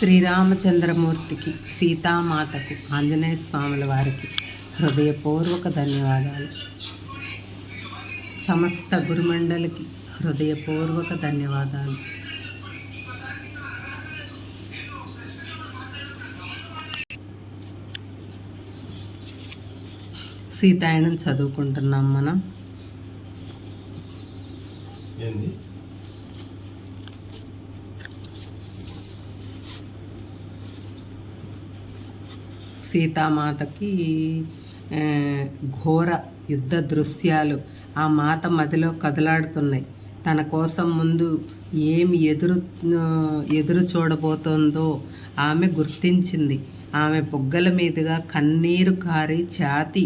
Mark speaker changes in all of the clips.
Speaker 1: శ్రీరామచంద్రమూర్తికి, సీతామాతకు, ఆంజనేయ స్వాముల వారికి హృదయపూర్వక ధన్యవాదాలు. సమస్త గురుమండలికి హృదయపూర్వక ధన్యవాదాలు. సీతాయనం చదువుకుంటున్నాం మనం. సీతామాతకి ఘోర యుద్ధ దృశ్యాలు ఆ మాత మదిలో కదలాడుతున్నాయి. తన కోసం ముందు ఏమి ఎదురు చూడబోతోందో ఆమె గుర్తించింది. ఆమె బుగ్గల మీదుగా కన్నీరు కారి ఛాతి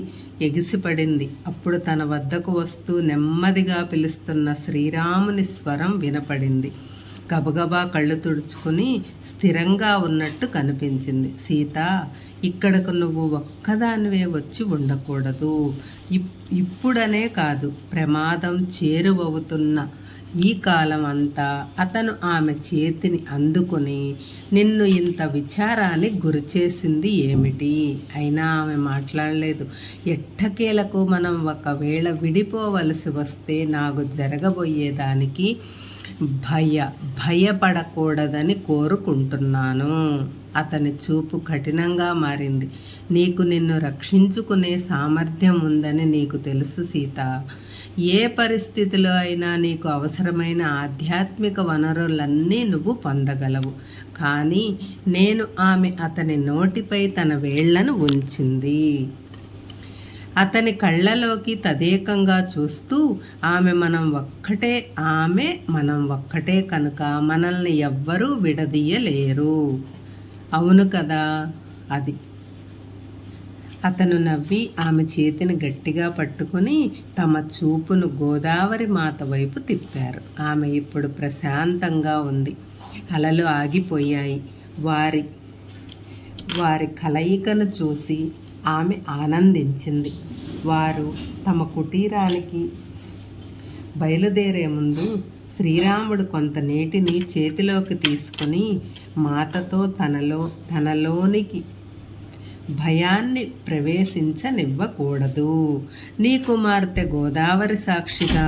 Speaker 1: ఎగిసిపడింది. అప్పుడు తన వద్దకు వస్తూ నెమ్మదిగా పిలుస్తున్న శ్రీరాముని స్వరం వినపడింది. గబగబా కళ్ళు తుడుచుకుని స్థిరంగా ఉన్నట్టు కనిపించింది. సీత, ఇక్కడకు నువ్వు ఒక్కదానివే వచ్చి ఉండకూడదు. ఇప్పుడనే కాదు, ప్రమాదం చేరువవుతున్న ఈ కాలం అంతా అతను ఆమె చేతిని అందుకుని నిన్ను ఇంత విచారానికి గురిచేసింది ఏమిటి? అయినా ఆమె మాట్లాడలేదు. ఎట్టకేలకు మనం ఒకవేళ విడిపోవలసి వస్తే నాకు జరగబోయేదానికి భయపడకూడదని కోరుకుంటున్నాను. అతని చూపు కఠినంగా మారింది. నీకు నిన్ను రక్షించుకునే సామర్థ్యం ఉందని నీకు తెలుసు సీత. ఏ పరిస్థితిలో అయినా నీకు అవసరమైన ఆధ్యాత్మిక వనరులన్నీ నువ్వు పొందగలవు. కానీ ఆమె అతని నోటిపై తన వేళ్లను ఉంచింది. అతని కళ్ళలోకి తదేకంగా చూస్తూ మనం ఒక్కటే కనుక మనల్ని ఎవ్వరూ విడదీయలేరు. అవును కదా? అది. అతను నవ్వి ఆమె చేతిని గట్టిగా పట్టుకుని తమ చూపును గోదావరి మాత వైపు తిప్పారు. ఆమె ఇప్పుడు ప్రశాంతంగా ఉంది. అలలు ఆగిపోయాయి. వారి కలయికను చూసి ఆమె ఆనందించింది. వారు తమ కుటీరానికి బయలుదేరే ముందు శ్రీరాముడు కొంత నీటిని చేతిలోకి తీసుకుని మాతతో తనలోనికి భయాన్ని ప్రవేశించనివ్వకూడదు. నీ కుమార్తె గోదావరి సాక్షిగా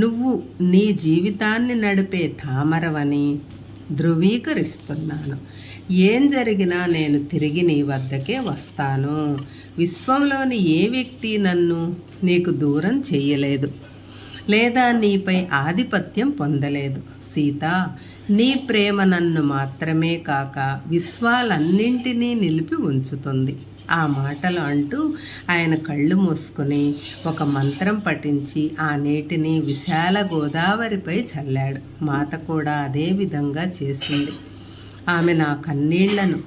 Speaker 1: నువ్వు నీ జీవితాన్ని నడిపే తామరవని ధృవీకరిస్తున్నాను. ఏం జరిగినా నేను తిరిగి నీ వద్దకే వస్తాను. విశ్వంలోని ఏ వ్యక్తి నన్ను నీకు దూరం చేయలేదు లేదా నీపై ఆధిపత్యం పొందలేదు. సీత, నీ ప్రేమ నన్ను మాత్రమే కాక విశ్వాలన్నింటినీ నిలిపి ఉంచుతుంది. ఆ మాటలు అంటూ ఆయన కళ్ళు మూసుకుని ఒక మంత్రం పఠించి ఆ నీటిని విశాల గోదావరిపై చల్లాడు. మాత కూడా అదే విధంగా చేసింది. ఆమె నా కన్నీళ్లను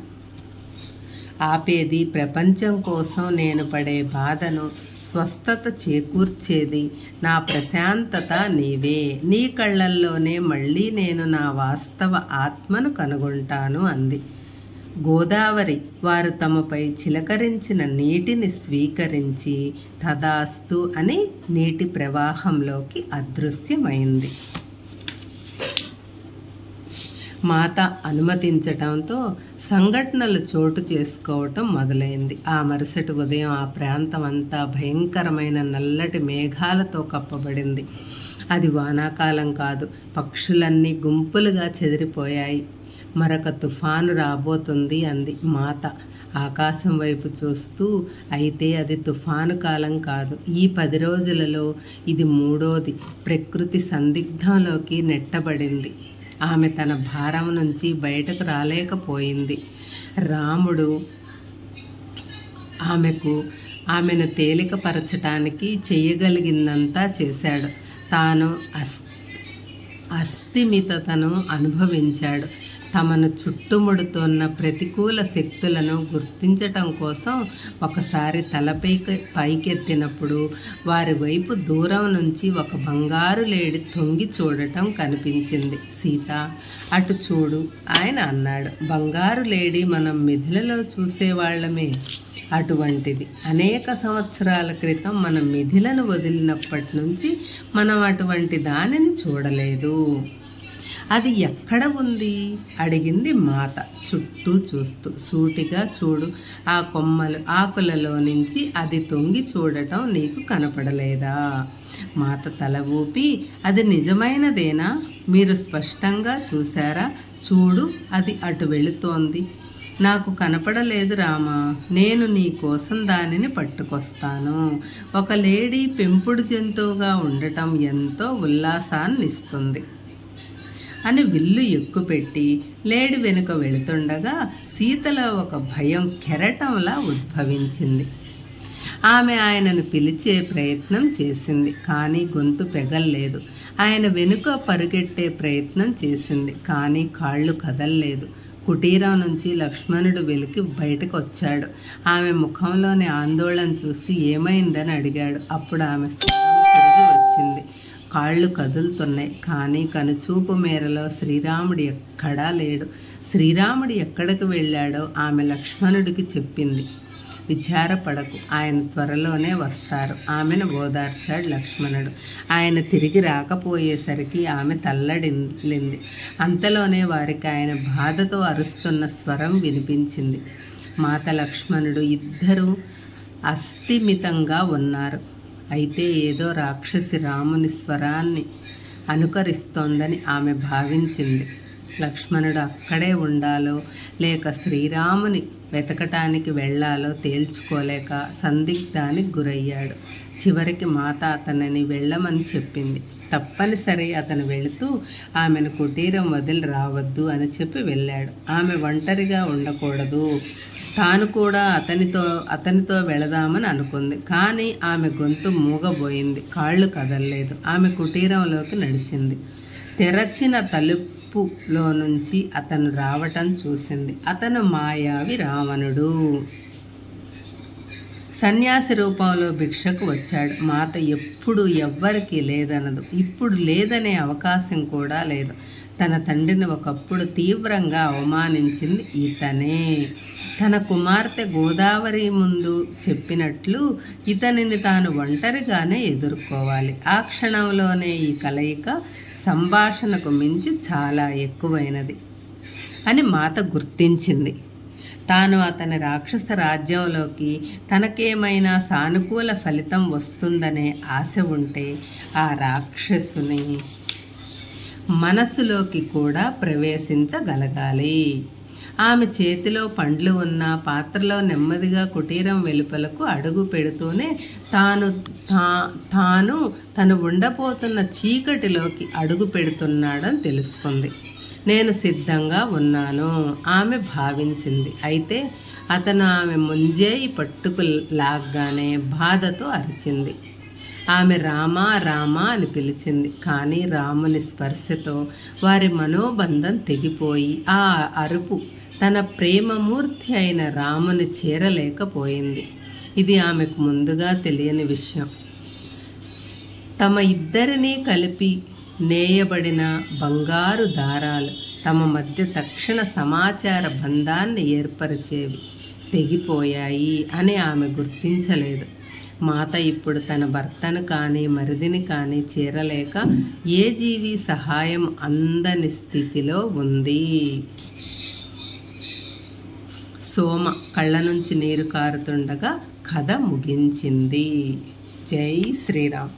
Speaker 1: ఆపేది, ప్రపంచం కోసం నేను పడే బాధను స్వస్థత చేకూర్చేది నా ప్రశాంతత నీవే. నీ కళ్ళల్లోనే మళ్ళీ నేను నా వాస్తవ ఆత్మను కనుగొంటాను అంది. గోదావరి వారు తమపై చిలకరించిన నీటిని స్వీకరించి తదాస్తు అని నీటి ప్రవాహంలోకి అదృశ్యమైంది. మాత అనుమతించటంతో సంఘటనలు చోటు చేసుకోవటం మొదలైంది. ఆ మరుసటి ఉదయం ఆ ప్రాంతం అంతా భయంకరమైన నల్లటి మేఘాలతో కప్పబడింది. అది వానాకాలం కాదు. పక్షులన్నీ గుంపులుగా చెదిరిపోయాయి. మరొక తుఫాను రాబోతుంది అంది మాత ఆకాశం వైపు చూస్తూ. అయితే అది తుఫాను కాలం కాదు. ఈ 10 రోజులలో ఇది 3వది. ప్రకృతి సందిగ్ధంలోకి నెట్టబడింది. ఆమె తన భారం నుంచి బయటకు రాలేకపోయింది. రాముడు ఆమెను తేలికపరచటానికి చేయగలిగిందంతా చేశాడు. తాను అస్థిమితతను అనుభవించాడు. తమను చుట్టుముడుతున్న ప్రతికూల శక్తులను గుర్తించటం కోసం ఒకసారి పైకెత్తినప్పుడు వారి వైపు దూరం నుంచి ఒక బంగారు లేడి తొంగి చూడటం కనిపించింది. సీత, అటు చూడు ఆయన అన్నాడు. బంగారు లేడి మనం మిథిలలో చూసేవాళ్లమే. అటువంటిది అనేక సంవత్సరాల క్రితం మనం మిథిలను వదిలినప్పటి నుంచి మనం అటువంటి దానిని చూడలేదు. అది ఎక్కడ ఉంది అడిగింది మాత చుట్టూ చూస్తూ. సూటిగా చూడు, ఆ కొమ్మలు ఆకులలో నుంచి అది తొంగి చూడటం నీకు కనపడలేదా? మాత తల ఊపి, అది నిజమైనదేనా? మీరు స్పష్టంగా చూశారా? చూడు, అది అటు వెళుతోంది. నాకు కనపడలేదు రామా, నేను నీ కోసం దానిని పట్టుకొస్తాను. ఒక లేడీ పెంపుడు జంతువుగా ఉండటం ఎంతో ఉల్లాసాన్నిస్తుంది అని విల్లు ఎక్కుపెట్టి లేడి వెనుక వెళుతుండగా సీతలో ఒక భయం కెరటంలా ఉద్భవించింది. ఆమె ఆయనను పిలిచే ప్రయత్నం చేసింది, కానీ గొంతు పెగల్లేదు. ఆయన వెనుక పరుగెట్టే ప్రయత్నం చేసింది, కానీ కాళ్ళు కదల్లేదు. కుటీరం నుంచి లక్ష్మణుడు వెలికి బయటకు వచ్చాడు. ఆమె ముఖంలోని ఆందోళన చూసి ఏమైందని అడిగాడు. అప్పుడు ఆమె తిరిగి వచ్చింది. కాళ్ళు కదులుతున్నాయి, కానీ కనుచూపు మేరలో శ్రీరాముడు ఎక్కడా లేడు. శ్రీరాముడు ఎక్కడికి వెళ్ళాడో ఆమె లక్ష్మణుడికి చెప్పింది. విచారపడకు, ఆయన త్వరలోనే వస్తారు. ఆమెను ఓదార్చాడు లక్ష్మణుడు. ఆయన తిరిగి రాకపోయేసరికి ఆమె తల్లడిల్లింది. అంతలోనే వారికి ఆయన బాధతో అరుస్తున్న స్వరం వినిపించింది. మాత లక్ష్మణుడు ఇద్దరూ అస్థిమితంగా ఉన్నారు. అయితే ఏదో రాక్షసి రాముని స్వరాన్ని అనుకరిస్తోందని ఆమె భావించింది. లక్ష్మణుడు అక్కడే ఉండాలో లేక శ్రీరాముని వెతకటానికి వెళ్ళాలో తేల్చుకోలేక సందిగ్ధానికి గురయ్యాడు. చివరికి మాత అతనిని వెళ్ళమని చెప్పింది. తప్పనిసరి అతను వెళుతూ ఆమెను కుటీరం వదిలి రావద్దు అని చెప్పి వెళ్ళాడు. ఆమె ఒంటరిగా ఉండకూడదు, తాను కూడా అతనితో వెళదామని అనుకుంది. కానీ ఆమె గొంతు మూగబోయింది, కాళ్ళు కదలలేదు. ఆమె కుటీరంలోకి నడిచింది. తెరచిన తలుపులో నుంచి అతను రావటం చూసింది. అతను మాయావి రావణుడు. సన్యాసి రూపంలో భిక్షకు వచ్చాడు. మాత ఎప్పుడు ఎవ్వరికీ లేదనదు, ఇప్పుడు లేదనే అవకాశం కూడా లేదు. తన తండ్రిని ఒకప్పుడు తీవ్రంగా అవమానించింది ఇతనే. తన కుమార్తె గోదావరి ముందు చెప్పినట్లు ఇతనిని తాను ఒంటరిగానే ఎదుర్కోవాలి. ఆ క్షణంలోనే ఈ కలయిక సంభాషణకు మించి చాలా ఎక్కువైనది అని మాత గుర్తించింది. తాను అతని రాక్షస రాజ్యంలోకి తనకేమైనా సానుకూల ఫలితం వస్తుందనే ఆశ ఉంటే ఆ రాక్షసుని మనసులోకి కూడా ప్రవేశించగలగాలి. ఆమె చేతిలో పండ్లు ఉన్న పాత్రలో నెమ్మదిగా కుటీరం వెలుపలకు అడుగు పెడుతూనే తను ఉండబోతున్న చీకటిలోకి అడుగు పెడుతున్నాడని తెలుసుకుంది. నేను సిద్ధంగా ఉన్నాను ఆమె భావించింది. అయితే అతను ఆమె ముంజేయి పట్టుకు లాగ్గానే బాధతో అరిచింది. ఆమె రామా రామా అని పిలిచింది. కానీ రాముని స్పర్శతో వారి మనోబంధం తెగిపోయి ఆ అరుపు తన ప్రేమమూర్తి అయిన రాముని చేరలేకపోయింది. ఇది ఆమెకు ముందుగా తెలియని విషయం. తమ ఇద్దరినీ కలిపి నేయబడిన బంగారు దారాలు తమ మధ్య తక్షణ సమాచార బంధాన్ని ఏర్పరిచేవి తెగిపోయాయి అని ఆమె గుర్తించలేదు. మాత ఇప్పుడు తన భర్తను కానీ మరిదిని కానీ చేరలేక ఏ జీవి సహాయం అందని స్థితిలో ఉంది. సోమ కళ్ళ నుంచి నీరు కారుతుండగా కథ ముగించింది. జై శ్రీరామ్.